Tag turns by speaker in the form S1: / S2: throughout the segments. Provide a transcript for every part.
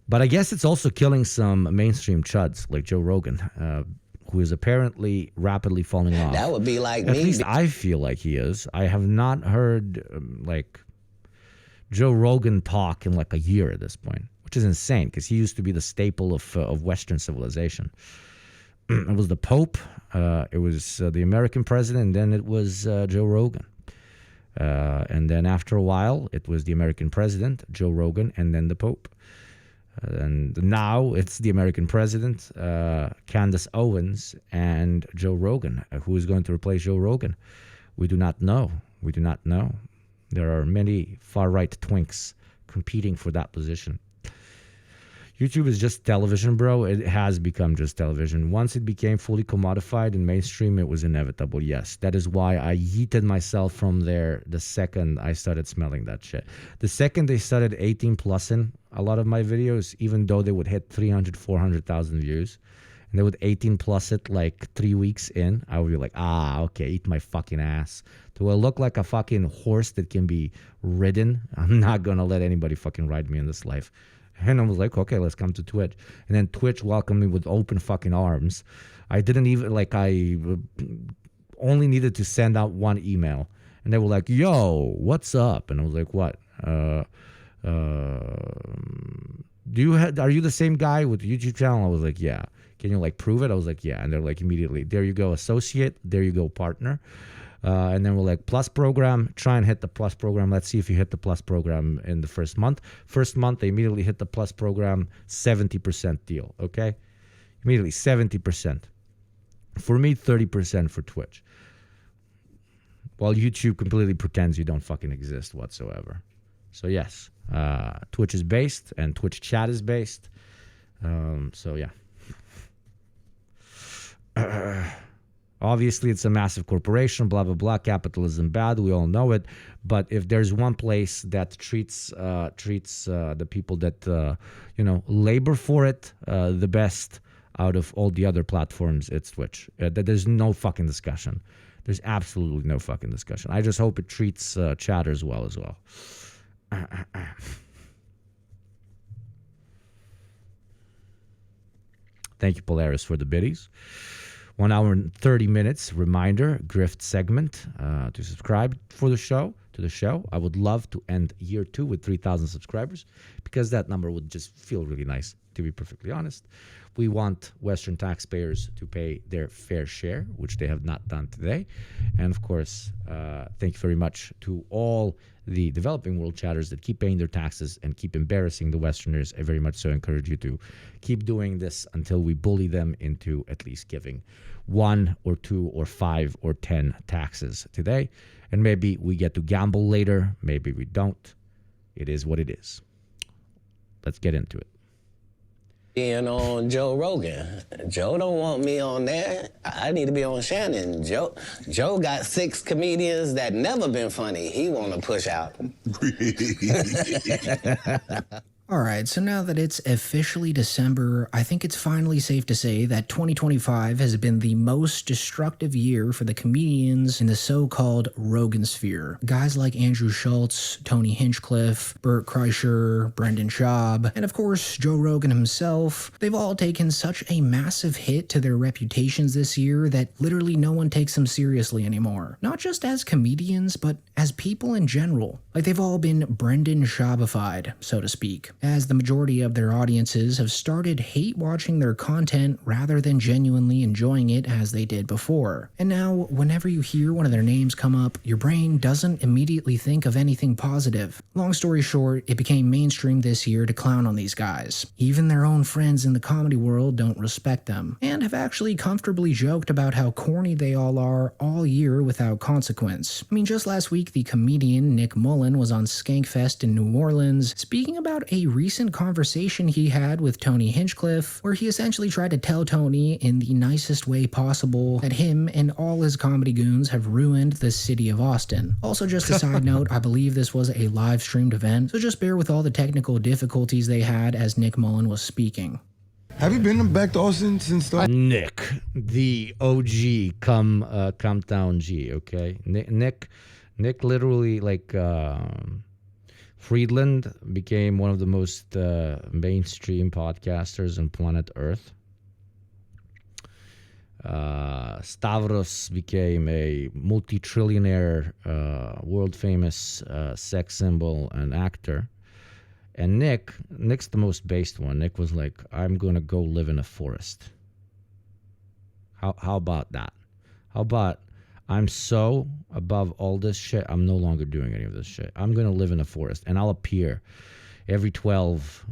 S1: But I guess it's also killing some mainstream chuds like Joe Rogan, who is apparently rapidly falling off.
S2: That would be like
S1: At
S2: me.
S1: least I feel like he is. I have not heard like Joe Rogan talk in like a year at this point, which is insane because he used to be the staple of Western civilization. It was the Pope, it was the American president, and then it was Joe Rogan. And then after a while, it was the American president, Joe Rogan, and then the Pope. And now it's the American president, Candace Owens, and Joe Rogan. Who is going to replace Joe Rogan? We do not know. We do not know. There are many far-right twinks competing for that position. YouTube is just television, bro. It has become just television. Once it became fully commodified and mainstream, it was inevitable, yes. That is why I yeeted myself from there the second I started smelling that shit. The second they started 18+ing a lot of my videos, even though they would hit 300, 400,000 views, and they would 18+ it like 3 weeks in, I would be like, okay, eat my fucking ass. Do I look like a fucking horse that can be ridden? I'm not going to let anybody fucking ride me in this life. And I was like, okay, let's come to Twitch. And then Twitch welcomed me with open fucking arms. I didn't even, like, I only needed to send out one email. And they were like, yo, what's up? And I was like, what? Are you the same guy with the YouTube channel? I was like, yeah. Can you, like, prove it? I was like, yeah. And they're like, immediately, there you go, associate. There you go, partner. And then we're like, plus program, try and hit the plus program. Let's see if you hit the plus program in the first month. First month, they immediately hit the plus program, 70% deal, okay? Immediately, 70%. For me, 30% for Twitch. While YouTube completely pretends you don't fucking exist whatsoever. So yes, Twitch is based and Twitch chat is based. So yeah. Obviously, it's a massive corporation, blah, blah, blah, capitalism bad, we all know it. But if there's one place that treats the people that, labor for it the best out of all the other platforms, it's Twitch. There's no fucking discussion. There's absolutely no fucking discussion. I just hope it treats chatters well as well. Thank you, Polaris, for the biddies. 1 hour and 30 minutes. Reminder, grift segment to subscribe to the show. I would love to end year 2 with 3,000 subscribers because that number would just feel really nice, to be perfectly honest. We want Western taxpayers to pay their fair share, which they have not done today. And of course, thank you very much to all the developing world chatters that keep paying their taxes and keep embarrassing the Westerners. I very much so encourage you to keep doing this until we bully them into at least giving 1 or 2 or 5 or 10 taxes today. And maybe we get to gamble later. Maybe we don't. It is what it is. Let's get into it.
S2: Being on Joe Rogan. Joe don't want me on there. I need to be on Shannon. Joe got 6 comedians that never been funny. He want to push out.
S3: All right, so now that it's officially December, I think it's finally safe to say that 2025 has been the most destructive year for the comedians in the so-called Rogansphere. Guys like Andrew Schultz, Tony Hinchcliffe, Bert Kreischer, Brendan Schaub, and of course Joe Rogan himself, they've all taken such a massive hit to their reputations this year that literally no one takes them seriously anymore. Not just as comedians, but as people in general. Like they've all been Brendan Schaubified, so to speak, as the majority of their audiences have started hate-watching their content rather than genuinely enjoying it as they did before. And now, whenever you hear one of their names come up, your brain doesn't immediately think of anything positive. Long story short, it became mainstream this year to clown on these guys. Even their own friends in the comedy world don't respect them, and have actually comfortably joked about how corny they all are all year without consequence. I mean, just last week, the comedian Nick Mullen was on Skankfest in New Orleans, speaking about a recent conversation he had with Tony Hinchcliffe, where he essentially tried to tell Tony in the nicest way possible that him and all his comedy goons have ruined the city of Austin. Also, just a side note, I believe this was a live streamed event, so just bear with all the technical difficulties they had as Nick Mullen was speaking.
S4: Have you been back to Austin since
S1: Nick, the OG, come down G, okay? Nick literally, like, Friedland became one of the most mainstream podcasters on planet Earth. Stavros became a multi-trillionaire, world-famous sex symbol and actor. And Nick's the most based one. Nick was like, I'm going to go live in a forest. How about that? How about I'm so above all this shit, I'm no longer doing any of this shit. I'm going to live in a forest, and I'll appear every 12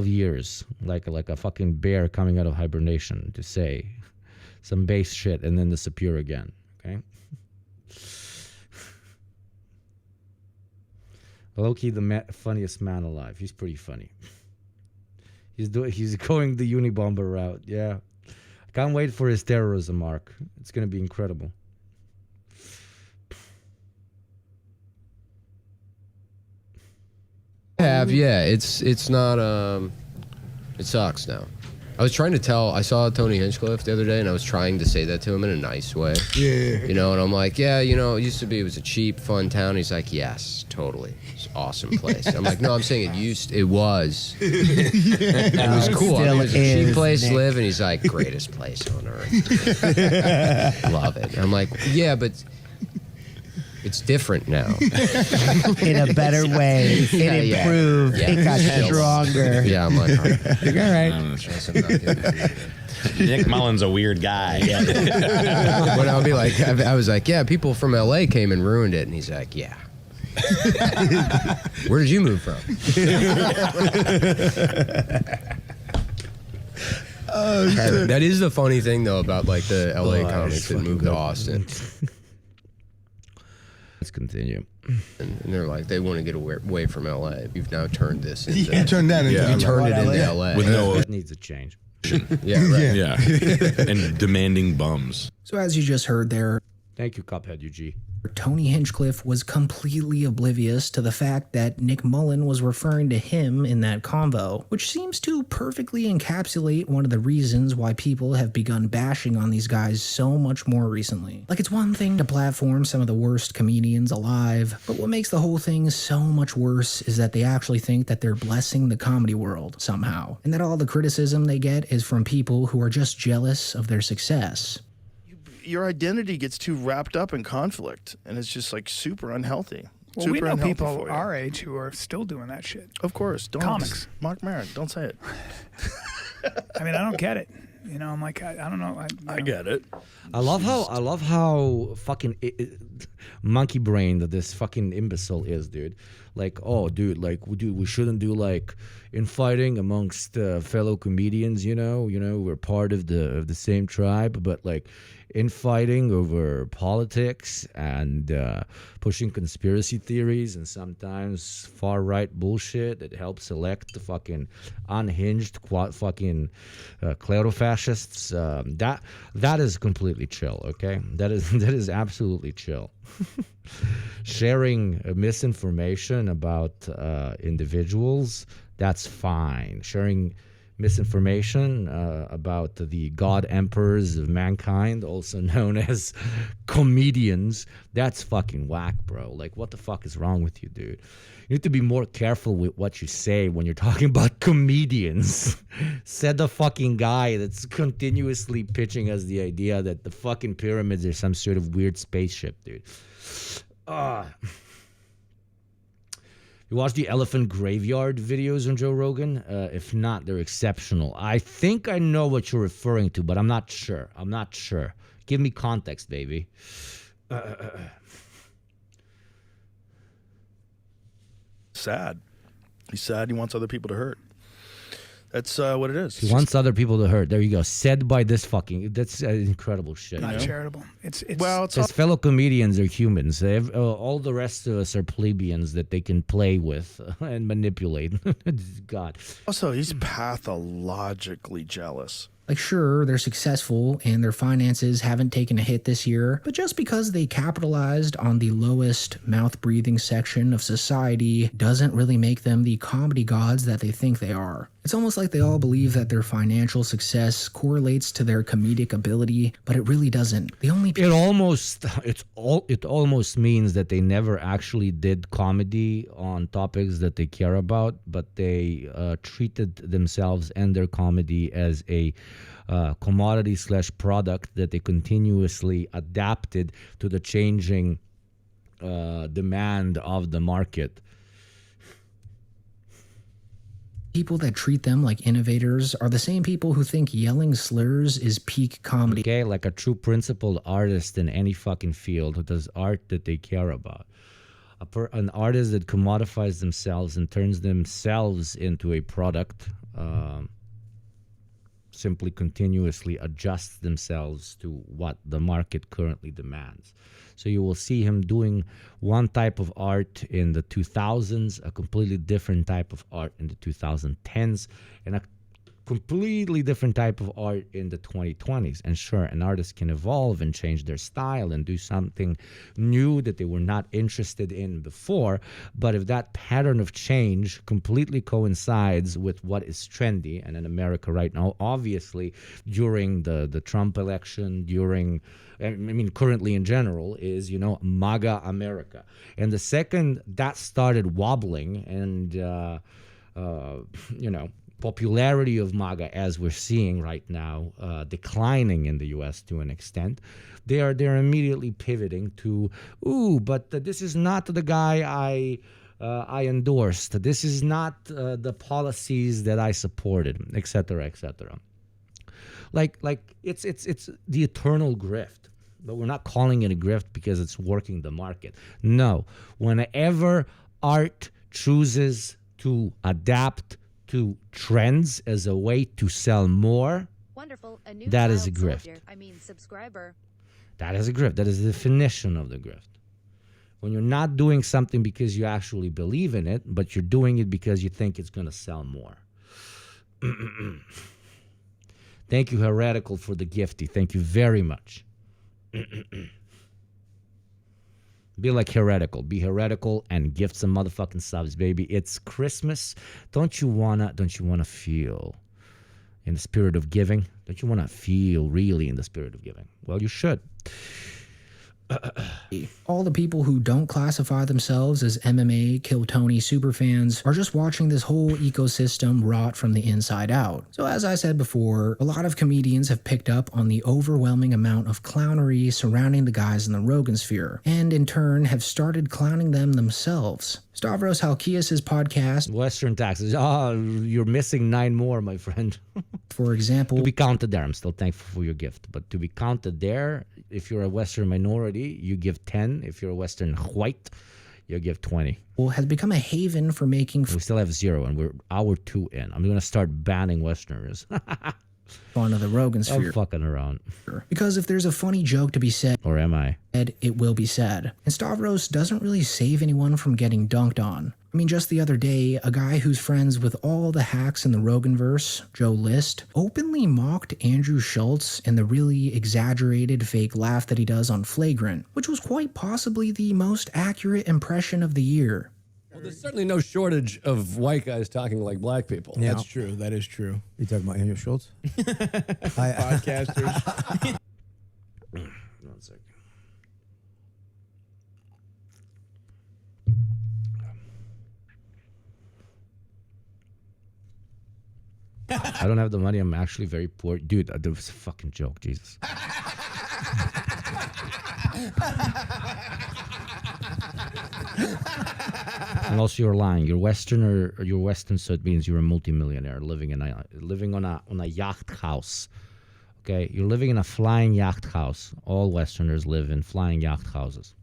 S1: years like a fucking bear coming out of hibernation to say some base shit and then disappear again, okay? Loki, the funniest man alive. He's pretty funny. He's going the Unibomber route, yeah. I can't wait for his terrorism arc. It's going to be incredible.
S5: It's not it sucks now. I saw Tony Hinchcliffe the other day, and I was trying to say that to him in a nice way.
S4: Yeah.
S5: And I'm like, it was a cheap, fun town. He's like, yes, totally. It's an awesome place. I'm like, no, I'm saying it was. It was cool. I mean, it was a cheap place to live, and he's like, greatest place on earth. Love it. And I'm like, yeah, but it's different now.
S6: In a better way. It improved.
S5: Yeah.
S6: It got stronger.
S5: Yeah, I'm like, all right.
S6: All right.
S7: Nick Mullen's a weird guy.
S5: But I'll be like, I was like, yeah, people from LA came and ruined it. And he's like, yeah. Where did you move from? That is the funny thing, though, about like the LA comics that moved to Austin.
S1: Let's continue.
S5: And they're like, they want to get away from LA. You've now turned this into...
S4: You turned that into...
S5: You turned it into LA.
S7: With no...
S1: It needs a change.
S5: Yeah, right.
S7: Yeah. And demanding bums.
S3: So as you just heard there,
S1: Thank you, Cuphead UG.
S3: Tony Hinchcliffe was completely oblivious to the fact that Nick Mullen was referring to him in that convo, which seems to perfectly encapsulate one of the reasons why people have begun bashing on these guys so much more recently. Like, it's one thing to platform some of the worst comedians alive, but what makes the whole thing so much worse is that they actually think that they're blessing the comedy world somehow, and that all the criticism they get is from people who are just jealous of their success.
S8: Your identity gets too wrapped up in conflict, and it's just like super unhealthy.
S9: Well,
S8: super
S9: we know
S8: unhealthy
S9: people
S8: for you.
S9: our age who are still doing that shit.
S8: Of course. Don't
S9: Comics.
S8: Mark Maron, don't say it.
S9: I mean, I don't get it. I'm like, I don't know.
S8: I get it.
S1: I love how fucking monkey brain that this fucking imbecile is, dude. Like, oh, dude, we shouldn't do like infighting amongst fellow comedians. We're part of the same tribe, but like infighting over politics and pushing conspiracy theories and sometimes far right bullshit that helps elect the fucking unhinged fucking clerofascists. That is completely chill. Okay, that is absolutely chill. Sharing misinformation about individuals, that's fine. Sharing misinformation about the god emperors of mankind, also known as comedians, that's fucking whack, bro. Like, what the fuck is wrong with you, dude? You need to be more careful with what you say when you're talking about comedians. Said the fucking guy that's continuously pitching us the idea that the fucking pyramids are some sort of weird spaceship, dude. You watch the elephant graveyard videos on Joe Rogan? If not, they're exceptional. I think I know what you're referring to, but I'm not sure. Give me context, baby.
S8: Sad. He's sad. He wants other people to hurt. That's what it is.
S1: He wants other people to hurt. There you go. Said by this fucking... That's incredible shit.
S9: Not charitable. It's
S1: his fellow comedians are humans. All the rest of us are plebeians that they can play with and manipulate. God.
S8: Also, he's pathologically jealous.
S3: Like, sure, they're successful and their finances haven't taken a hit this year, but just because they capitalized on the lowest mouth-breathing section of society doesn't really make them the comedy gods that they think they are. It's almost like they all believe that their financial success correlates to their comedic ability, but it really doesn't. The only
S1: It almost means that they never actually did comedy on topics that they care about, but they treated themselves and their comedy as a commodity / product that they continuously adapted to the changing demand of the market.
S3: people that treat them like innovators are the same people who think yelling slurs is peak comedy.
S1: Okay, like a true principled artist in any fucking field who does art that they care about. An artist that commodifies themselves and turns themselves into a product, simply continuously adjusts themselves to what the market currently demands. So you will see him doing one type of art in the 2000s, a completely different type of art in the 2010s, and a completely different type of art in the 2020s. And sure, an artist can evolve and change their style and do something new that they were not interested in before. But if that pattern of change completely coincides with what is trendy, and in America right now, obviously during the Trump election, currently in general, is, MAGA America. And the second that started wobbling and, popularity of MAGA, as we're seeing right now, declining in the U.S. to an extent, they're immediately pivoting to, but this is not the guy I endorsed. This is not the policies that I supported, etc., etc. Like it's the eternal grift, but we're not calling it a grift because it's working the market. No, whenever art chooses to adapt to trends as a way to sell more,
S10: wonderful. A new
S1: that is a grift.
S10: Subscriber.
S1: That is a grift. That is the definition of the grift. When you're not doing something because you actually believe in it, but you're doing it because you think it's going to sell more. Thank you, Heretical, for the gifty. Thank you very much. Be like Heretical. Be Heretical and gift some motherfucking subs, baby. It's Christmas. Don't you wanna feel in the spirit of giving? Don't you wanna feel really in the spirit of giving? Well, you should.
S3: All the people who don't classify themselves as MMA Kill Tony superfans are just watching this whole ecosystem rot from the inside out. So as I said before, a lot of comedians have picked up on the overwhelming amount of clownery surrounding the guys in the Rogansphere, and in turn have started clowning them themselves. Stavros Halkias' podcast,
S1: Western taxes. You're missing 9 more, my friend.
S3: For example,
S1: to be counted there. I'm still thankful for your gift, but to be counted there, if you're a Western minority, you give 10. If you're a Western white, you give 20.
S3: Has become a haven for making
S1: we still have 0, and we're hour 2 in. I'm going to start banning Westerners.
S3: fun of the Rogansphere.
S1: I'm fucking around.
S3: Because if there's a funny joke to be said,
S1: or am I?
S3: It will be said. And Stavros doesn't really save anyone from getting dunked on. I mean, just the other day, a guy who's friends with all the hacks in the Roganverse, Joe List, openly mocked Andrew Schultz in the really exaggerated fake laugh that he does on Flagrant, which was quite possibly the most accurate impression of the year.
S11: Well, there's certainly no shortage of white guys talking like black people.
S12: Yeah. That's true. That is true. You talking about Andrew Schultz?
S11: Podcasters.
S1: 1 second. I don't have the money. I'm actually very poor. Dude, that was a fucking joke. Jesus. And also, you're lying. You're Western or you're Western, so it means you're a multimillionaire living on a yacht house. Okay, you're living in a flying yacht house. All Westerners live in flying yacht houses.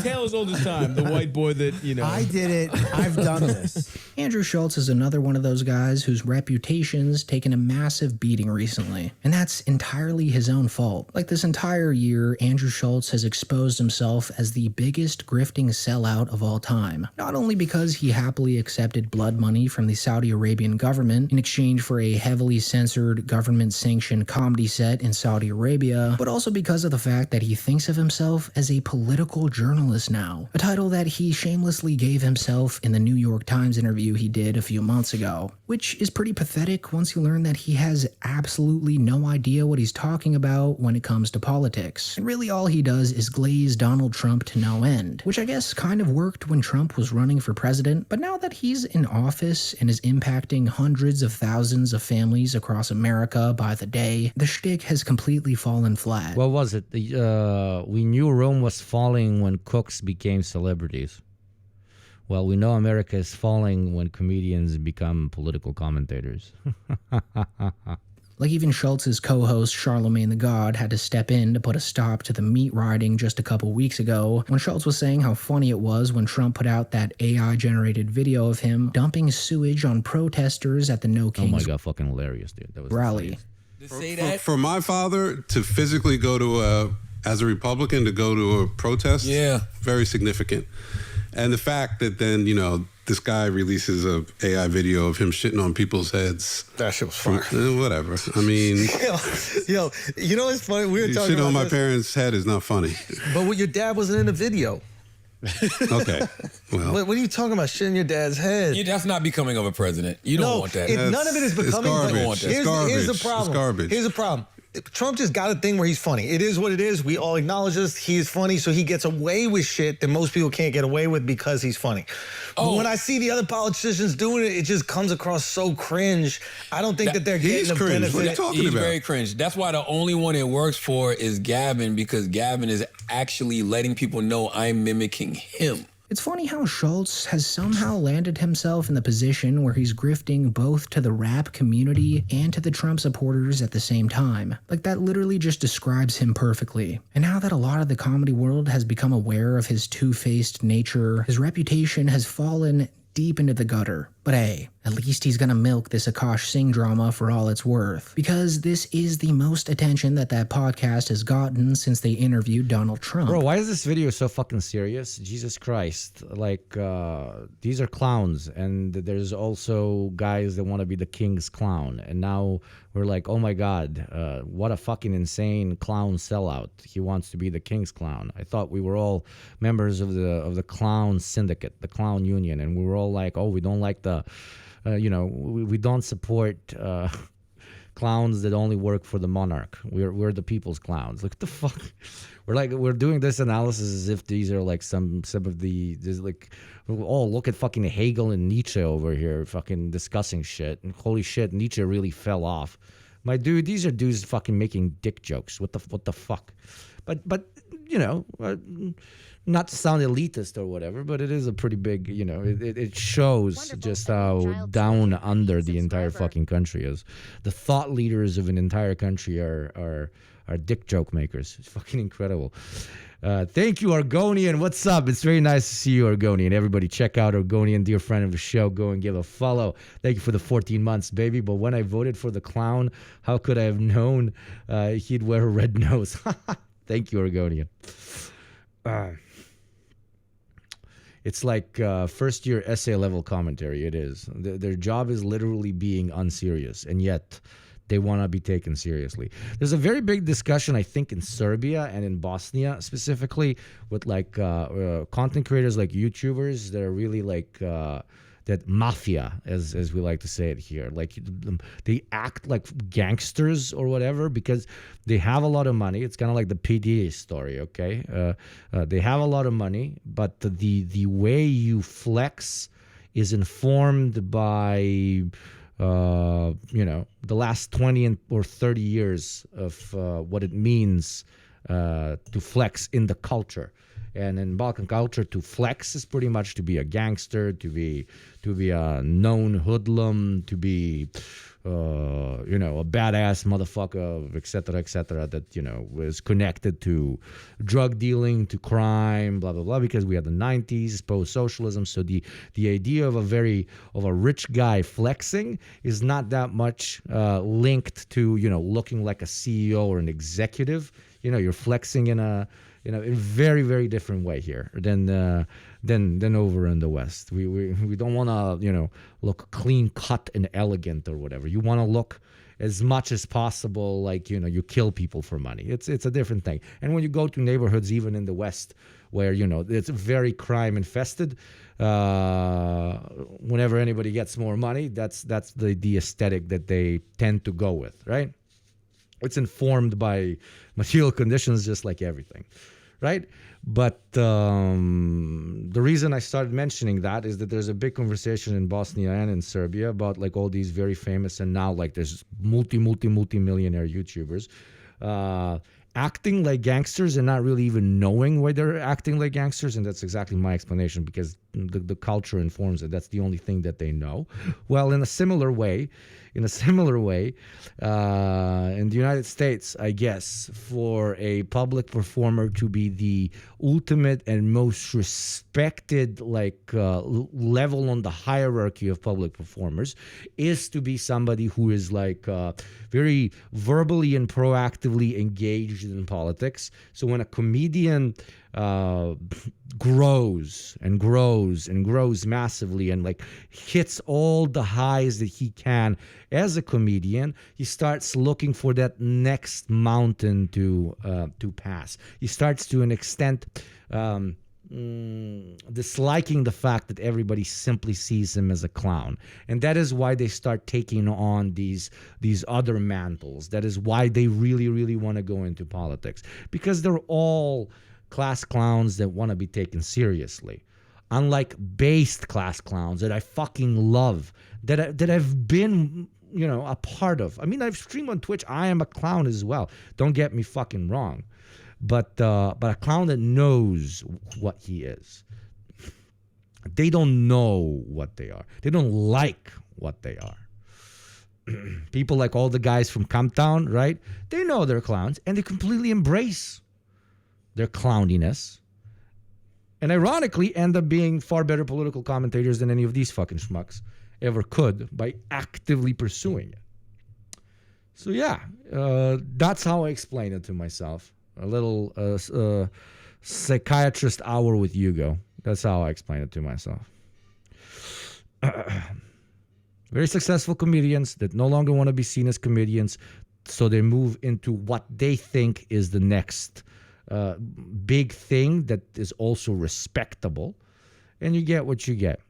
S13: Tale as old as time. The white boy that,
S12: I did it. I've done this.
S3: Andrew Schultz is another one of those guys whose reputation's taken a massive beating recently. And that's entirely his own fault. Like this entire year, Andrew Schultz has exposed himself as the biggest grifting sellout of all time. Not only because he happily accepted blood money from the Saudi Arabian government in exchange for a heavily censored, government-sanctioned comedy set in Saudi Arabia, but also because of the fact that he thinks of himself as a political journalist now, a title that he shamelessly gave himself in the New York Times interview he did a few months ago, which is pretty pathetic once you learn that he has absolutely no idea what he's talking about when it comes to politics. And really all he does is glaze Donald Trump to no end, which I guess kind of worked when Trump was running for president, but now that he's in office and is impacting hundreds of thousands of families across America by the day, the shtick has completely fallen flat.
S1: What was it? We knew Rome was falling when cooks became celebrities. Well, we know America is falling when comedians become political commentators.
S3: Like even Schultz's co-host Charlemagne the God had to step in to put a stop to the meat riding just a couple weeks ago when Schultz was saying how funny it was when Trump put out that AI-generated video of him dumping sewage on protesters at the No Kings
S1: Oh my God, fucking hilarious, dude. That was
S3: rally.
S14: For my father to physically go to as a Republican, to go to a protest, very significant. And the fact that then, this guy releases a AI video of him shitting on people's heads.
S15: That shit was fire.
S14: Whatever. I mean...
S15: yo, you know what's funny? We were talking
S14: shit
S15: about
S14: on my
S15: this.
S14: parents' head is not funny.
S15: But your dad wasn't in the video.
S14: Okay. Well,
S15: what are you talking about? Shit in your dad's head.
S13: That's not becoming of a president. You don't want that.
S15: None of it is becoming.
S14: It's garbage.
S15: Here's the problem.
S14: It's garbage.
S15: Here's the problem. Trump just got a thing where he's funny. It is what it is. We all acknowledge this. He is funny, so he gets away with shit that most people can't get away with because he's funny. But when I see the other politicians doing it, it just comes across so cringe. I don't think that they're getting the benefit.
S14: What are you talking
S13: He's
S14: about?
S13: very cringe. That's why the only one it works for is Gavin, because Gavin is actually letting people know I'm mimicking him.
S3: It's funny how Schultz has somehow landed himself in the position where he's grifting both to the rap community and to the Trump supporters at the same time. Like that literally just describes him perfectly. And now that a lot of the comedy world has become aware of his two-faced nature, his reputation has fallen deep into the gutter. But hey, at least he's gonna milk this Akash Singh drama for all it's worth. Because this is the most attention that podcast has gotten since they interviewed Donald Trump.
S1: Bro, why is this video so fucking serious? Jesus Christ. Like, these are clowns, and there's also guys that want to be the king's clown. And now we're like, oh my God, what a fucking insane clown sellout. He wants to be the king's clown. I thought we were all members of the clown syndicate, the clown union, and we were all like, oh, we don't like the, we don't support clowns that only work for the monarch. We're the people's clowns. Look, what the fuck? We're doing this analysis as if these are like some of the, oh, look at fucking Hegel and Nietzsche over here fucking discussing shit. And holy shit, Nietzsche really fell off. My dude, these are dudes fucking making dick jokes. What the fuck? But not to sound elitist or whatever, but it is a pretty big, it shows just how down under the entire fucking country is. The thought leaders of an entire country are dick joke makers. It's fucking incredible. Thank you, Argonian. What's up? It's very nice to see you, Argonian. Everybody check out Argonian, dear friend of the show. Go and give a follow. Thank you for the 14 months, baby. But when I voted for the clown, how could I have known he'd wear a red nose? Thank you, Argonian. It's like first year essay level commentary. It is. Their job is literally being unserious, and yet they want to be taken seriously. There's a very big discussion, I think, in Serbia and in Bosnia specifically with like content creators, like YouTubers that are really like that mafia, as we like to say it here. Like they act like gangsters or whatever because they have a lot of money. It's kind of like the PD story, okay? They have a lot of money, but the way you flex is informed by the last 20 or 30 years of what it means to flex in the culture. And in Balkan culture, to flex is pretty much to be a gangster, to be a known hoodlum, to be a badass motherfucker, etc., that, was connected to drug dealing, to crime, blah, blah, blah, because we had the 90s, post-socialism. So the idea of a rich guy flexing is not that much linked to, looking like a CEO or an executive. You're flexing in a very, very different way here than over in the West. We don't want to, look clean cut and elegant or whatever. You want to look as much as possible like, you kill people for money. It's a different thing. And when you go to neighborhoods, even in the West, where, it's very crime infested, whenever anybody gets more money, that's the aesthetic that they tend to go with, right? It's informed by material conditions, just like everything, right? But the reason I started mentioning that is that there's a big conversation in Bosnia and in Serbia about like all these very famous, and now like there's multi-millionaire YouTubers acting like gangsters and not really even knowing why they're acting like gangsters. And that's exactly my explanation, because the culture informs it. That's the only thing that they know. Well, in a similar way, in the United States, I guess, for a public performer to be the ultimate and most respected level on the hierarchy of public performers is to be somebody who is very verbally and proactively engaged in politics. So when a comedian grows massively and hits all the highs that he can as a comedian, he starts looking for that next mountain to pass. He starts to an extent disliking the fact that everybody simply sees him as a clown. And that is why they start taking on these other mantles. That is why they really, really want to go into politics, because they're all class clowns that want to be taken seriously. Unlike based class clowns that I fucking love, that I've been, a part of. I mean, I've streamed on Twitch. I am a clown as well. Don't get me fucking wrong. But a clown that knows what he is. They don't know what they are. They don't like what they are. People like all the guys from Camptown, right? They know they're clowns and they completely embrace their clowniness, and ironically end up being far better political commentators than any of these fucking schmucks ever could by actively pursuing it. So yeah, that's how I explain it to myself. A little psychiatrist hour with Yugo. That's how I explain it to myself. Very successful comedians that no longer want to be seen as comedians, so they move into what they think is the next big thing that is also respectable, and you get what you get.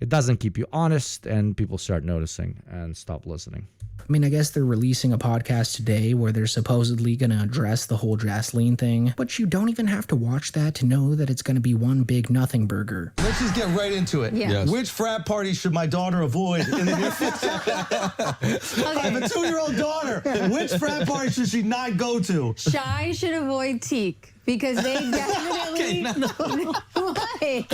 S1: It doesn't keep you honest, and people start noticing and stop listening.
S3: I mean, I guess they're releasing a podcast today where they're supposedly going to address the whole Jaslene thing, but you don't even have to watch that to know that it's going to be one big nothing burger.
S15: Let's just get right into it.
S3: Yeah. Yes.
S15: Which frat party should my daughter avoid in the near future? I have a 2-year-old daughter. Which frat party should she not go to?
S16: Shy should avoid Teak. Because they definitely... Why?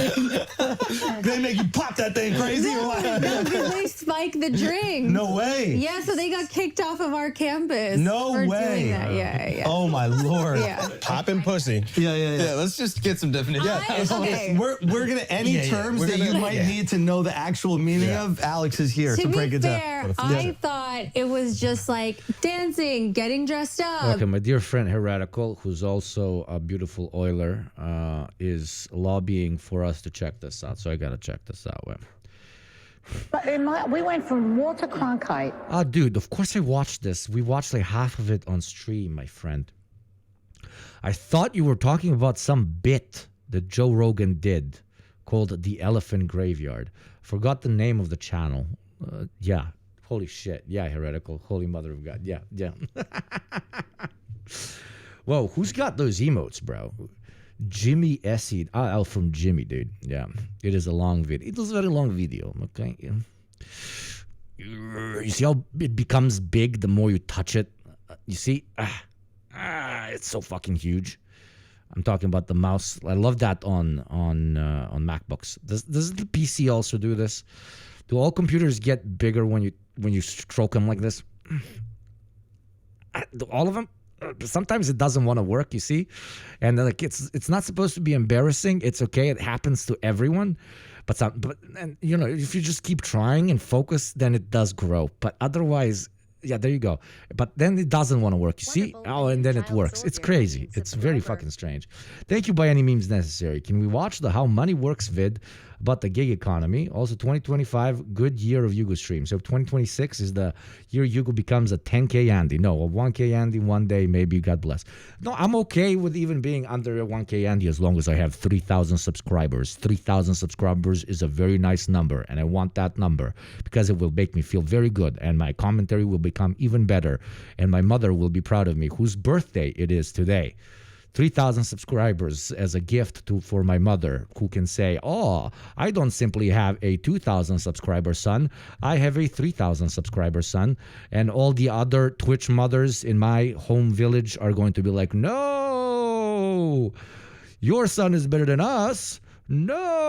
S15: They make you pop that thing crazy or what?
S16: No, because they spike the drink.
S15: No way.
S16: Yeah, so they got kicked off of our campus.
S15: No
S16: for
S15: way.
S16: Doing that. Yeah.
S15: Oh my Lord.
S16: Yeah.
S17: Popping pussy.
S15: Yeah.
S17: Let's just get some definition.
S16: Okay.
S12: We're gonna any terms that you might need to know the actual meaning of. Alex is here to break it down.
S16: To be fair, I thought it was just like dancing, getting dressed up.
S1: Okay, my dear friend Heretical, who's also a beautiful oiler, is lobbying for us to check this out. So I gotta check this out.
S18: But we went from Walter Cronkite.
S1: Dude, of course I watched this. We watched like half of it on stream, my friend. I thought you were talking about some bit that Joe Rogan did called The Elephant Graveyard. Forgot the name of the channel. Yeah. Holy shit. Yeah, Heretical. Holy mother of God. Yeah. Whoa, who's got those emotes, bro? Jimmy Essie. From Jimmy, dude. Yeah, it is a long video. It is a very long video, okay? You see how it becomes big the more you touch it? You see? It's so fucking huge. I'm talking about the mouse. I love that on MacBooks. Does the PC also do this? Do all computers get bigger when you stroke them like this? All of them? Sometimes it doesn't want to work, you see, and like it's not supposed to be embarrassing. It's okay. It happens to everyone, but you know, if you just keep trying and focus, then it does grow. But otherwise, yeah, there you go. But then it doesn't want to work. You see? Oh, and then it works. It's crazy. It's very fucking strange. Thank you by any means necessary. Can we watch the How Money Works vid about the gig economy? Also, 2025, good year of Yugo stream. So 2026 is the year Yugo becomes a 10K Andy. No, a 1K Andy one day, maybe, God bless. No, I'm okay with even being under a 1K Andy as long as I have 3,000 subscribers. 3,000 subscribers is a very nice number, and I want that number because it will make me feel very good, and my commentary will become even better, and my mother will be proud of me, whose birthday it is today. 3,000 subscribers as a gift for my mother, who can say, oh, I don't simply have a 2,000 subscriber son, I have a 3,000 subscriber son. And all the other Twitch mothers in my home village are going to be like, no, your son is better than us. No.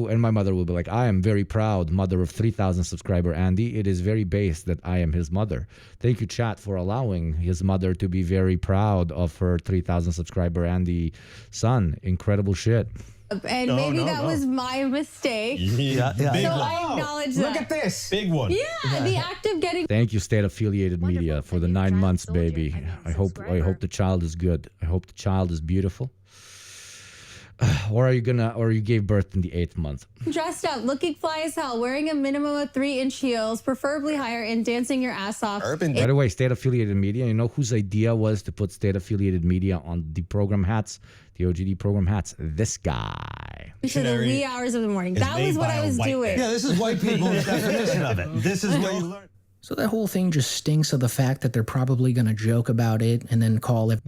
S1: And my mother will be like, I am very proud, mother of 3,000 subscriber Andy. It is very base that I am his mother. Thank you, chat, for allowing his mother to be very proud of her 3,000 subscriber Andy son. Incredible shit.
S16: And maybe that was my mistake.
S12: Yeah.
S16: So I acknowledge that.
S17: Look at this. Big one.
S16: Yeah, the act of getting...
S1: Thank you, State Affiliated Media, for the 9 months, baby. I hope the child is good. I hope the child is beautiful. Or you gave birth in the 8th month.
S16: Dressed up, looking fly as hell, wearing a minimum of 3-inch heels, preferably higher, and dancing your ass off.
S1: By the way, State Affiliated Media, you know whose idea was to put State Affiliated Media on the program hats, the OGD program hats? This guy.
S16: To the wee hours of the morning. That was what I was doing.
S12: Yeah, this is white people's definition of it. This is what you learn.
S3: So that whole thing just stinks of the fact that they're probably going to joke about it and then call it.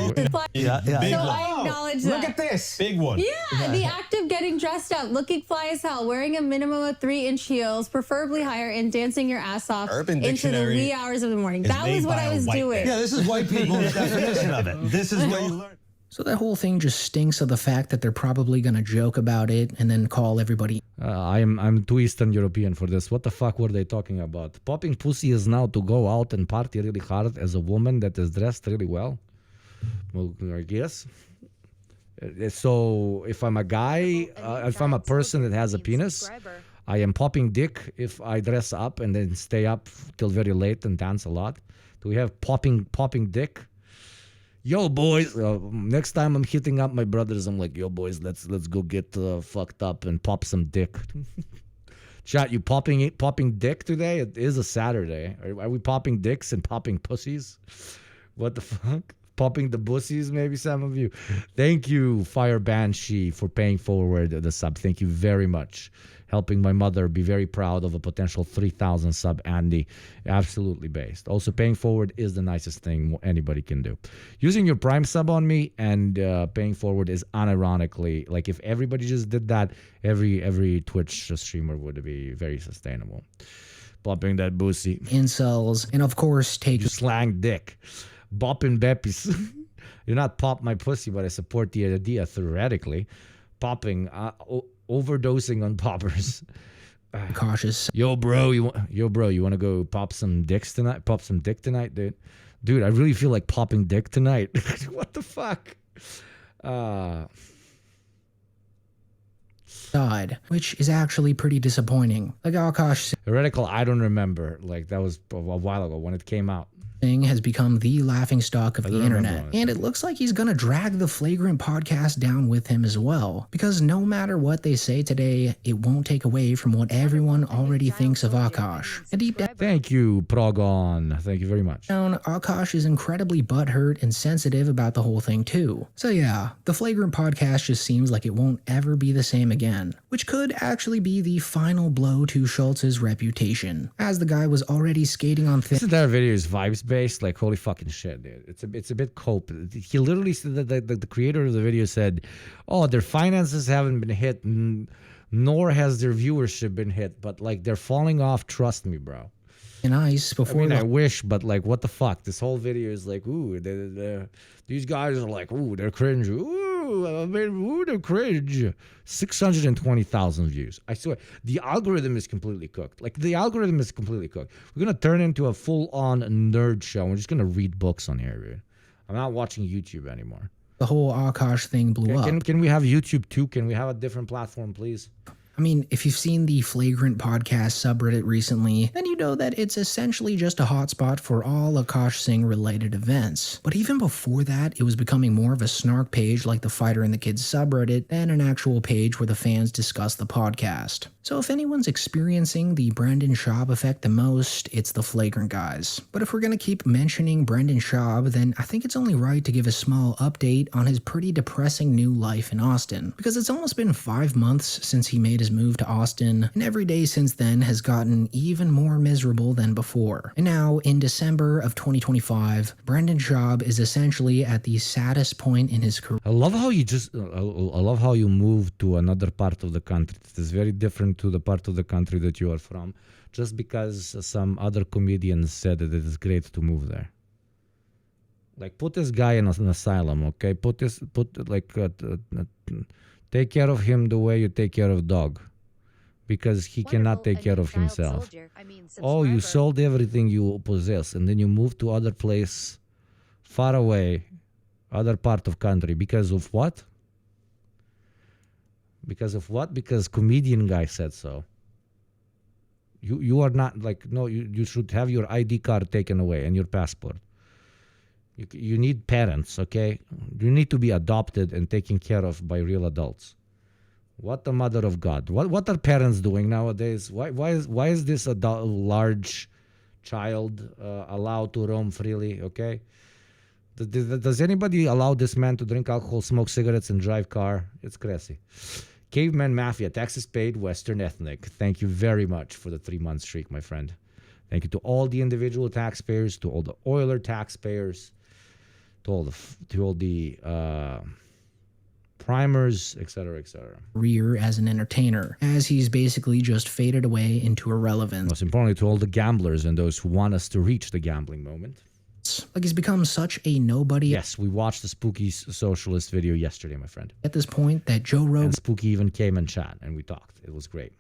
S12: Yeah.
S16: So I acknowledge that.
S17: Look at this. Big one.
S16: Yeah, the act of getting dressed up, looking fly as hell, wearing a minimum of 3-inch heels, preferably higher, and dancing your ass off into the wee hours of the morning. That was what I was doing.
S12: Yeah, this is white people's definition of it. This is what you learn.
S3: So that whole thing just stinks of the fact that they're probably going to joke about it and then call everybody.
S1: I'm too Eastern European for this. What the fuck were they talking about? Popping pussy is now to go out and party really hard as a woman that is dressed really well. Well, I guess. So if I'm a guy, if I'm a person that has a penis, I am popping dick if I dress up and then stay up till very late and dance a lot. Do we have popping dick? Yo, boys, next time I'm hitting up my brothers, I'm like, yo, boys, let's go get fucked up and pop some dick. Chat, you popping dick today? It is a Saturday. Are we popping dicks and popping pussies? What the fuck? Popping the bussies, maybe some of you. Thank you, Fire Banshee, for paying forward the sub. Thank you very much. Helping my mother be very proud of a potential 3,000 sub Andy. Absolutely based. Also, paying forward is the nicest thing anybody can do. Using your Prime sub on me and paying forward is unironically, like if everybody just did that, every Twitch streamer would be very sustainable. Popping that bussy.
S3: Incels. And of course, take
S1: slang dick. Bopping beppies. You're not pop my pussy, but I support the idea theoretically. Popping, overdosing on poppers.
S3: Cautious.
S1: Yo, bro, you want to go pop some dicks tonight? Pop some dick tonight, dude. Dude, I really feel like popping dick tonight. What the fuck?
S3: God, which is actually pretty disappointing. Like Akash
S1: Heretical, I don't remember. Like that was a while ago when it came out.
S3: Thing has become the laughingstock of the internet, and it looks like he's gonna drag the Flagrant podcast down with him as well, because no matter what they say today, it won't take away from what everyone already thinks of Akash. And deep down,
S1: thank you, Progon. Thank you very much.
S3: Akash is incredibly butthurt and sensitive about the whole thing too. So yeah, the Flagrant podcast just seems like it won't ever be the same again, which could actually be the final blow to Schultz's reputation, as the guy was already skating on thin.
S1: This entire video is vibes based, like holy fucking shit, dude. It's a bit cope. He literally said that the creator of the video said, oh, their finances haven't been hit, nor has their viewership been hit, but like they're falling off, trust me, bro.
S3: Nice before.
S1: I mean, I wish, but like, what the fuck? This whole video is like, ooh, these guys are like, ooh, they're cringe. Ooh, they're cringe. 620,000 views. I swear, the algorithm is completely cooked. Like, the algorithm is completely cooked. We're gonna turn into a full-on nerd show. We're just gonna read books on here, dude. I'm not watching YouTube anymore.
S3: The whole Akash thing blew up.
S1: Can we have YouTube too? Can we have a different platform, please?
S3: I mean, if you've seen the Flagrant podcast subreddit recently, then you know that it's essentially just a hotspot for all Akash Singh related events. But even before that, it was becoming more of a snark page like the Fighter and the Kids subreddit than an actual page where the fans discuss the podcast. So if anyone's experiencing the Brendan Schaub effect the most, it's the Flagrant guys. But if we're gonna keep mentioning Brendan Schaub, then I think it's only right to give a small update on his pretty depressing new life in Austin. Because it's almost been 5 months since he made his move to Austin, and every day since then has gotten even more miserable than before. And now, in December of 2025, Brendan Schaub is essentially at the saddest point in his career.
S1: I love how you I love how you moved to another part of the country. It is very different to the part of the country that you are from, just because some other comedians said that it is great to move there. Like, put this guy in an asylum, okay? Take care of him the way you take care of a dog, because he cannot take care of himself. Oh, you sold everything you possess, and then you moved to other place, far away, other part of country. Because of what? Because of what? Because comedian guy said so. You are not like, no, you should have your ID card taken away and your passport. You need parents, okay? You need to be adopted and taken care of by real adults. What the mother of God? What are parents doing nowadays? Why is this large child allowed to roam freely, okay? Does anybody allow this man to drink alcohol, smoke cigarettes, and drive car? It's crazy. Caveman Mafia, taxes paid, Western ethnic. Thank you very much for the 3-month streak, my friend. Thank you to all the individual taxpayers, to all the Euler taxpayers, to all the primers, etc., etc.
S3: Career as an entertainer, as he's basically just faded away into irrelevance.
S1: Most importantly, to all the gamblers and those who want us to reach the gambling moment.
S3: Like, he's become such a nobody.
S1: Yes, we watched the Spooky Socialist video yesterday, my friend.
S3: At this point, that Joe Rogan...
S1: And Spooky even came and chat, and we talked. It was great.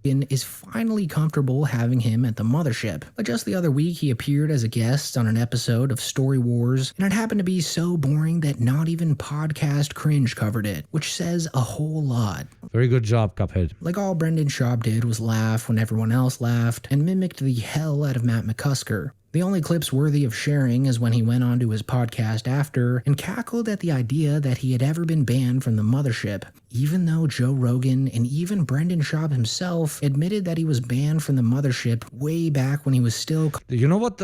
S3: Is finally comfortable having him at the mothership. But just the other week, he appeared as a guest on an episode of Story Wars, and it happened to be so boring that not even Podcast Cringe covered it, which says a whole lot.
S1: Very good job, Cuphead.
S3: Like, all Brendan Schaub did was laugh when everyone else laughed, and mimicked the hell out of Matt McCusker. The only clips worthy of sharing is when he went on to his podcast after and cackled at the idea that he had ever been banned from the mothership, even though Joe Rogan and even Brendan Schaub himself admitted that he was banned from the mothership way back when he was still...
S1: You know what,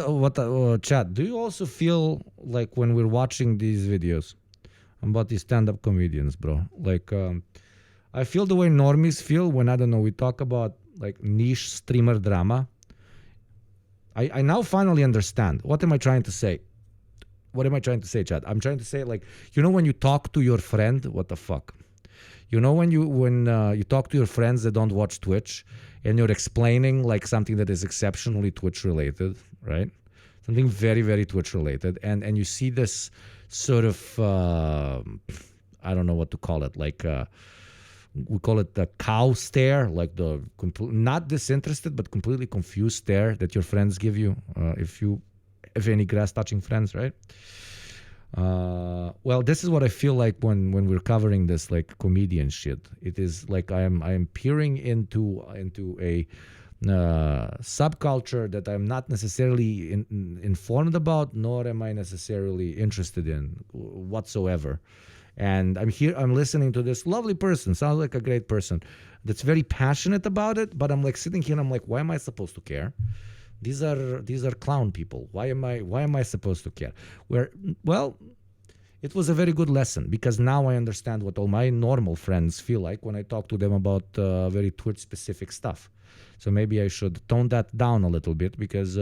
S1: chat, do you also feel like when we're watching these videos about these stand-up comedians, bro? Like, I feel the way normies feel when, I don't know, we talk about like niche streamer drama. I now finally understand. What am I trying to say? What am I trying to say, Chad? I'm trying to say, like, you know when you talk to your friend, what the fuck? You know when you talk to your friends that don't watch Twitch and you're explaining like something that is exceptionally Twitch related, right? Something very, very Twitch related. And you see this sort of, I don't know what to call it, like... we call it the cow stare, like the not disinterested but completely confused stare that your friends give you, if any grass touching friends, right? Well, this is what I feel like when we're covering this like comedian shit. It is like I am peering into a subculture that I'm not necessarily informed about, nor am I necessarily interested in whatsoever. And I'm listening to this lovely person, sounds like a great person, that's very passionate about it, but I'm like sitting here and I'm like, why am I supposed to care? These are clown people. Why am I supposed to care? Well, it was a very good lesson, because now I understand what all my normal friends feel like when I talk to them about very Twitch specific stuff. So maybe I should tone that down a little bit, because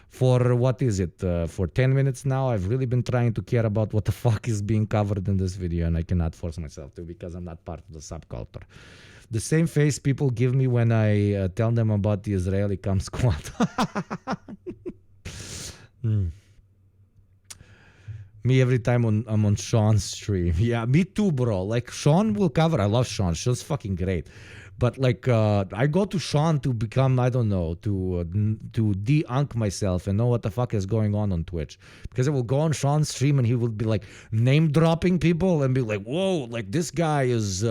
S1: for what is it? For 10 minutes now, I've really been trying to care about what the fuck is being covered in this video, and I cannot force myself to because I'm not part of the subculture. The same face people give me when I tell them about the Israeli Cum Squad. Me every time I'm on Sean's stream. Yeah, me too, bro. Like, Sean will cover. I love Sean. Sean's fucking great. But, like, I go to Sean to become, I don't know, to de-unk myself and know what the fuck is going on Twitch. Because I will go on Sean's stream and he will be, like, name-dropping people and be like, whoa, like, this guy is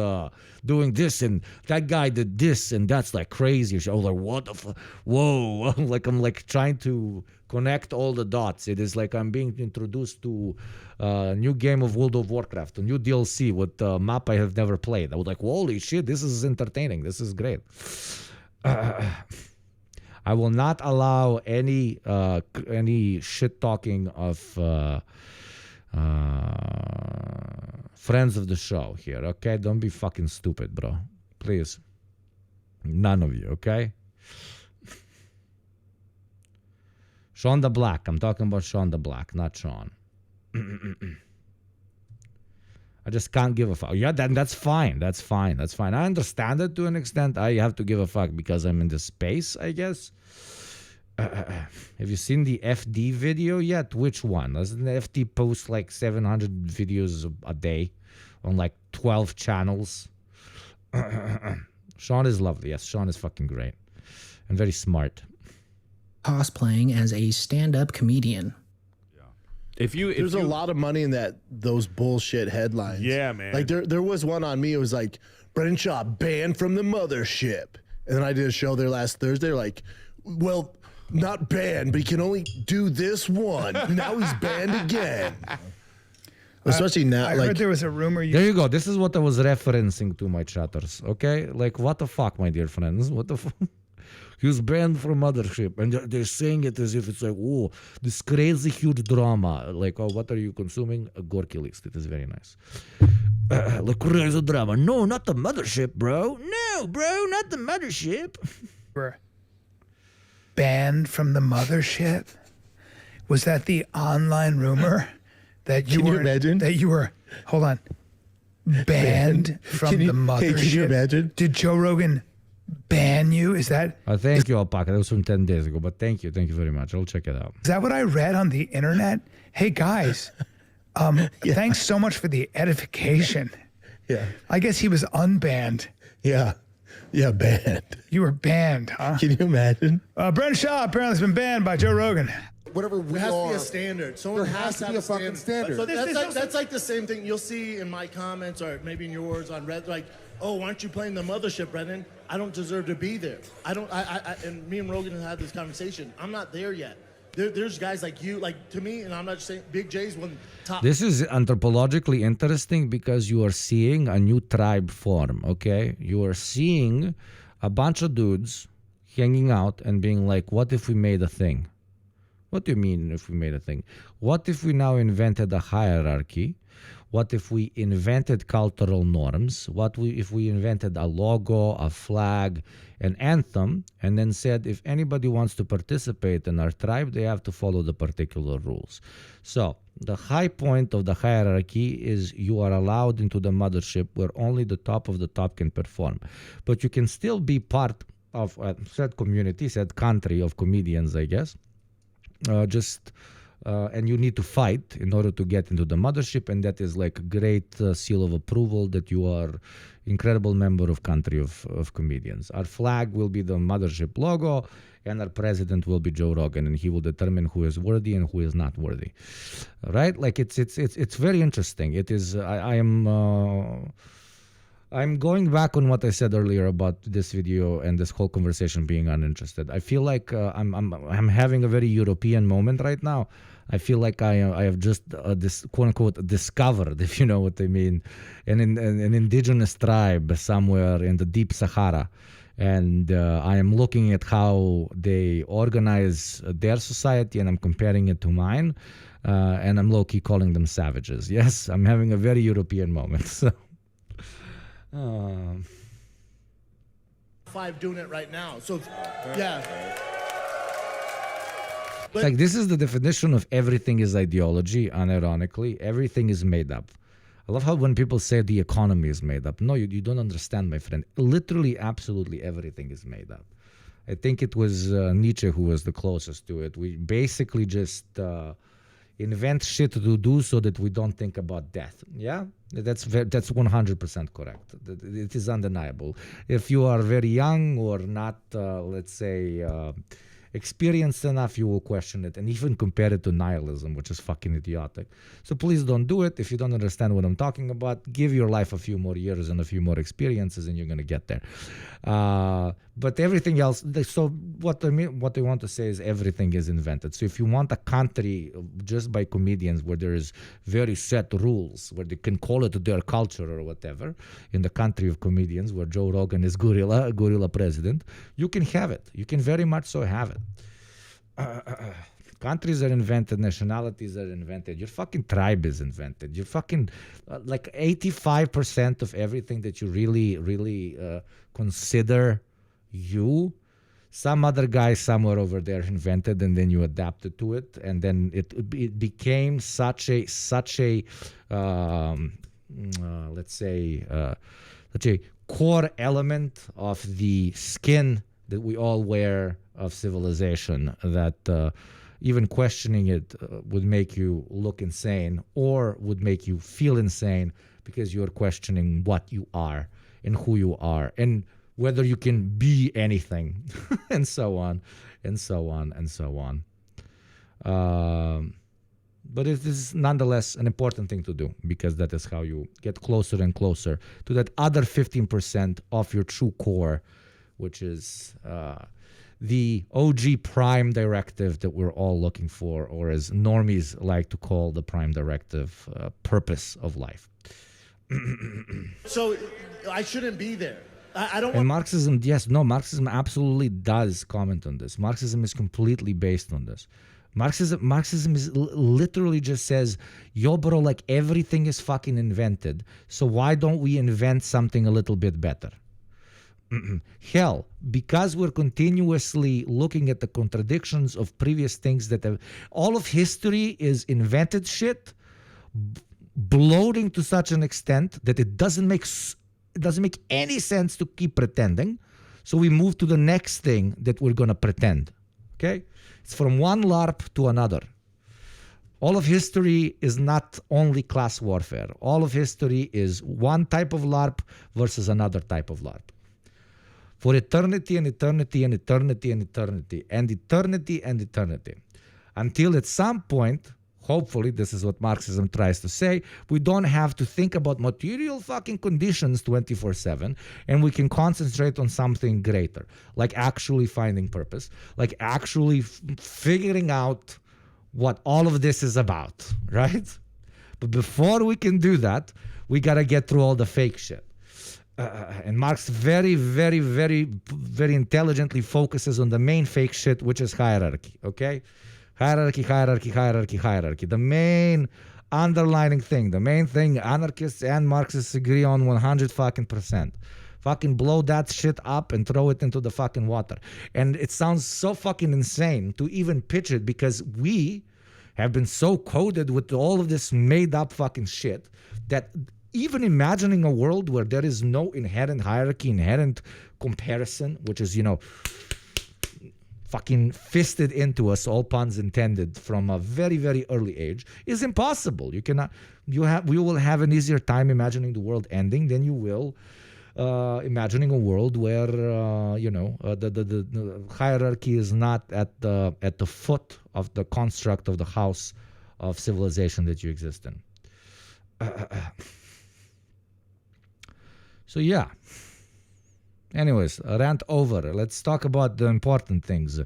S1: doing this and that guy did this and that's, like, crazy. Oh, like, what the fuck? Whoa. Like, I'm, like, trying to connect all the dots. It is like I'm being introduced to a new game of World of Warcraft, a new DLC with a map I have never played. I was like, holy shit, this is entertaining. This is great. I will not allow any shit talking of friends of the show here, okay? Don't be fucking stupid, bro. Please. None of you, okay? Sean the Black. I'm talking about Sean the Black, not Sean. I just can't give a fuck. Yeah, that's fine. That's fine. That's fine. I understand it to an extent. I have to give a fuck because I'm in this space, I guess. Have you seen the FD video yet? Which one? Doesn't the FD post like 700 videos a day on like 12 channels? Sean is lovely. Yes, Sean is fucking great and very smart.
S3: Cosplaying as a stand-up comedian.
S19: There's a lot of money in those bullshit headlines.
S20: Yeah, man.
S19: Like there was one on me. It was like Brendan Shaw banned from the mothership, and then I did a show there last Thursday. Like, well, not banned, but he can only do this one. Now he's banned again. Especially now.
S9: I heard there was a rumor.
S1: There you go. This is what I was referencing to my chatters. Okay, like what the fuck, my dear friends? What the fuck? He was banned from Mothership, and they're saying it as if it's like, oh, this crazy huge drama. Like, oh, what are you consuming? A Gorky list. It is very nice. Like, crazy drama. No, not the Mothership, bro. No, bro, not the Mothership.
S9: Were banned from the Mothership? Was that the online rumor that you were?
S19: Imagine?
S9: That you were? Hold on. Banned from the Mothership.
S19: Hey, can you imagine?
S9: Did Joe Rogan ban you? Is that?
S1: Thank you, Alpaca. That was from 10 days ago, but thank you very much. I'll check it out.
S9: Is that what I read on the internet? Hey guys, thanks so much for the edification.
S19: Yeah.
S9: I guess he was unbanned.
S19: Yeah, banned.
S9: You were banned, huh?
S19: Can you imagine?
S9: Brent Shaw apparently has been banned by Joe Rogan.
S21: Whatever we
S19: There has to be
S21: are,
S19: a standard. Someone
S21: there has to be a fucking standard.
S19: But that's like the same thing you'll see in my comments or maybe in yours on Reddit. Like, oh, why aren't you playing the Mothership, Brendan? I don't deserve to be there. And me and Rogan have had this conversation. I'm not there yet. There's guys like you, like to me, and I'm not just saying Big J's one top.
S1: This is anthropologically interesting because you are seeing a new tribe form, okay? You are seeing a bunch of dudes hanging out and being like, what if we made a thing? What do you mean if we made a thing? What if we now invented a hierarchy? What if we invented cultural norms? What if we invented a logo, a flag, an anthem, and then said if anybody wants to participate in our tribe, they have to follow the particular rules. So the high point of the hierarchy is you are allowed into the mothership where only the top of the top can perform. But you can still be part of a said community, said country of comedians, I guess. And you need to fight in order to get into the mothership, and that is like a great seal of approval that you are incredible member of country of comedians. Our flag will be the mothership logo, and our president will be Joe Rogan, and he will determine who is worthy and who is not worthy. Right? Like it's very interesting. It is. I'm going back on what I said earlier about this video and this whole conversation being uninterested. I feel like I'm having a very European moment right now. I feel like I have just this quote unquote discovered, if you know what I mean, an indigenous tribe somewhere in the deep Sahara, and I am looking at how they organize their society, and I'm comparing it to mine, and I'm low key calling them savages. Yes, I'm having a very European moment. So.
S19: 5 doing it right now. So, yeah.
S1: Like this is the definition of everything is ideology, unironically. Everything is made up. I love how when people say the economy is made up. No, you don't understand, my friend. Literally, absolutely everything is made up. I think it was Nietzsche who was the closest to it. We basically just invent shit to do so that we don't think about death. Yeah, that's 100% correct. It is undeniable. If you are very young or not, let's say, experienced enough, you will question it and even compare it to nihilism, which is fucking idiotic. So please don't do it. If you don't understand what I'm talking about, give your life a few more years and a few more experiences and you're going to get there. But everything else, so what I want to say is everything is invented. So if you want a country just by comedians where there is very set rules, where they can call it their culture or whatever, in the country of comedians where Joe Rogan is gorilla president, you can have it. You can very much so have it. Countries are invented, nationalities are invented, your fucking tribe is invented, your fucking, like 85% of everything that you really consider you, some other guy somewhere over there invented, and then you adapted to it, and then it became such a let's say core element of the skin that we all wear of civilization that even questioning it would make you look insane or would make you feel insane because you're questioning what you are and who you are and whether you can be anything and so on and so on and so on. But it is nonetheless an important thing to do because that is how you get closer and closer to that other 15% of your true core, which is the OG prime directive that we're all looking for, or as normies like to call the prime directive, purpose of life.
S19: So I shouldn't be there. I don't
S1: And Marxism, Marxism absolutely does comment on this. Marxism is completely based on this. Marxism is literally just says, yo, bro, like everything is fucking invented. So why don't we invent something a little bit better? Hell, because we're continuously looking at the contradictions of previous things that have, all of history is invented shit, bloating to such an extent that it doesn't make any sense to keep pretending. So we move to the next thing that we're going to pretend. Okay? It's from one LARP to another. All of history is not only class warfare. All of history is one type of LARP versus another type of LARP. For eternity and eternity and eternity and eternity and eternity and eternity. Until at some point, hopefully, this is what Marxism tries to say, we don't have to think about material fucking conditions 24/7 and we can concentrate on something greater, like actually finding purpose, like actually figuring out what all of this is about, right? But before we can do that, we got to get through all the fake shit. And Marx very, very, very, very intelligently focuses on the main fake shit, which is hierarchy, okay? Hierarchy. The main underlining thing, the main thing anarchists and Marxists agree on 100%. Fucking blow that shit up and throw it into the fucking water. And it sounds so fucking insane to even pitch it because we have been so coded with all of this made up fucking shit that even imagining a world where there is no inherent hierarchy, inherent comparison, which is, fucking fisted into us, all puns intended, from a very, very early age, is impossible. We will have an easier time imagining the world ending than you will imagining a world where the hierarchy is not at the foot of the construct of the house of civilization that you exist in. So yeah. Anyways, rant over. Let's talk about the important things.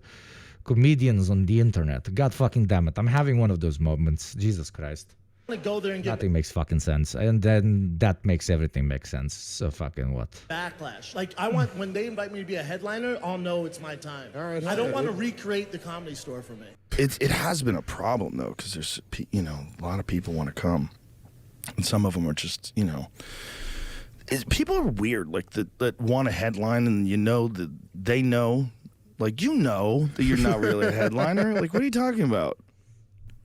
S1: Comedians on the internet. God fucking damn it. I'm having one of those moments. Jesus Christ.
S19: Go there and get
S1: nothing makes fucking sense. And then that makes everything make sense. So fucking what?
S19: backlash. Like I want when they invite me to be a headliner, I'll know it's my time. All right, I don't want to recreate the Comedy Store for me.
S20: It has been a problem though, because there's a lot of people want to come, and some of them are just people are weird, like that want a headline, and that they know, like that you're not really a headliner. Like, what are you talking about?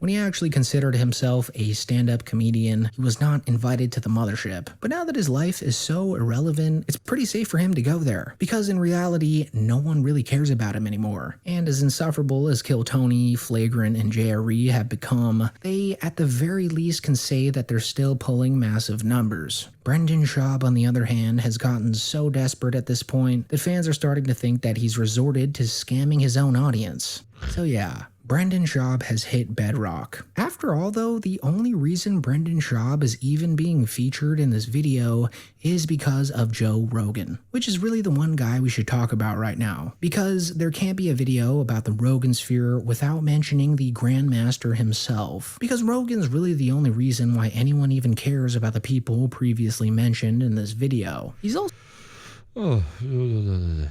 S3: When he actually considered himself a stand-up comedian, he was not invited to the mothership. But now that his life is so irrelevant, it's pretty safe for him to go there, because in reality, no one really cares about him anymore. And as insufferable as Kill Tony, Flagrant, and JRE have become, they at the very least can say that they're still pulling massive numbers. Brendan Schaub, on the other hand, has gotten so desperate at this point that fans are starting to think that he's resorted to scamming his own audience. So yeah, Brendan Schaub has hit bedrock. After all though, the only reason Brendan Schaub is even being featured in this video is because of Joe Rogan, which is really the one guy we should talk about right now. Because there can't be a video about the Rogansphere without mentioning the Grandmaster himself. Because Rogan's really the only reason why anyone even cares about the people previously mentioned in this video. He's also...
S2: In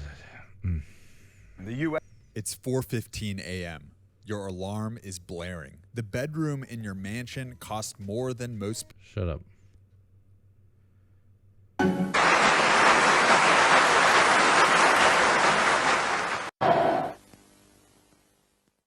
S2: the U.S. It's 4:15 a.m. Your alarm is blaring. The bedroom in your mansion costs more than most.
S1: Shut up.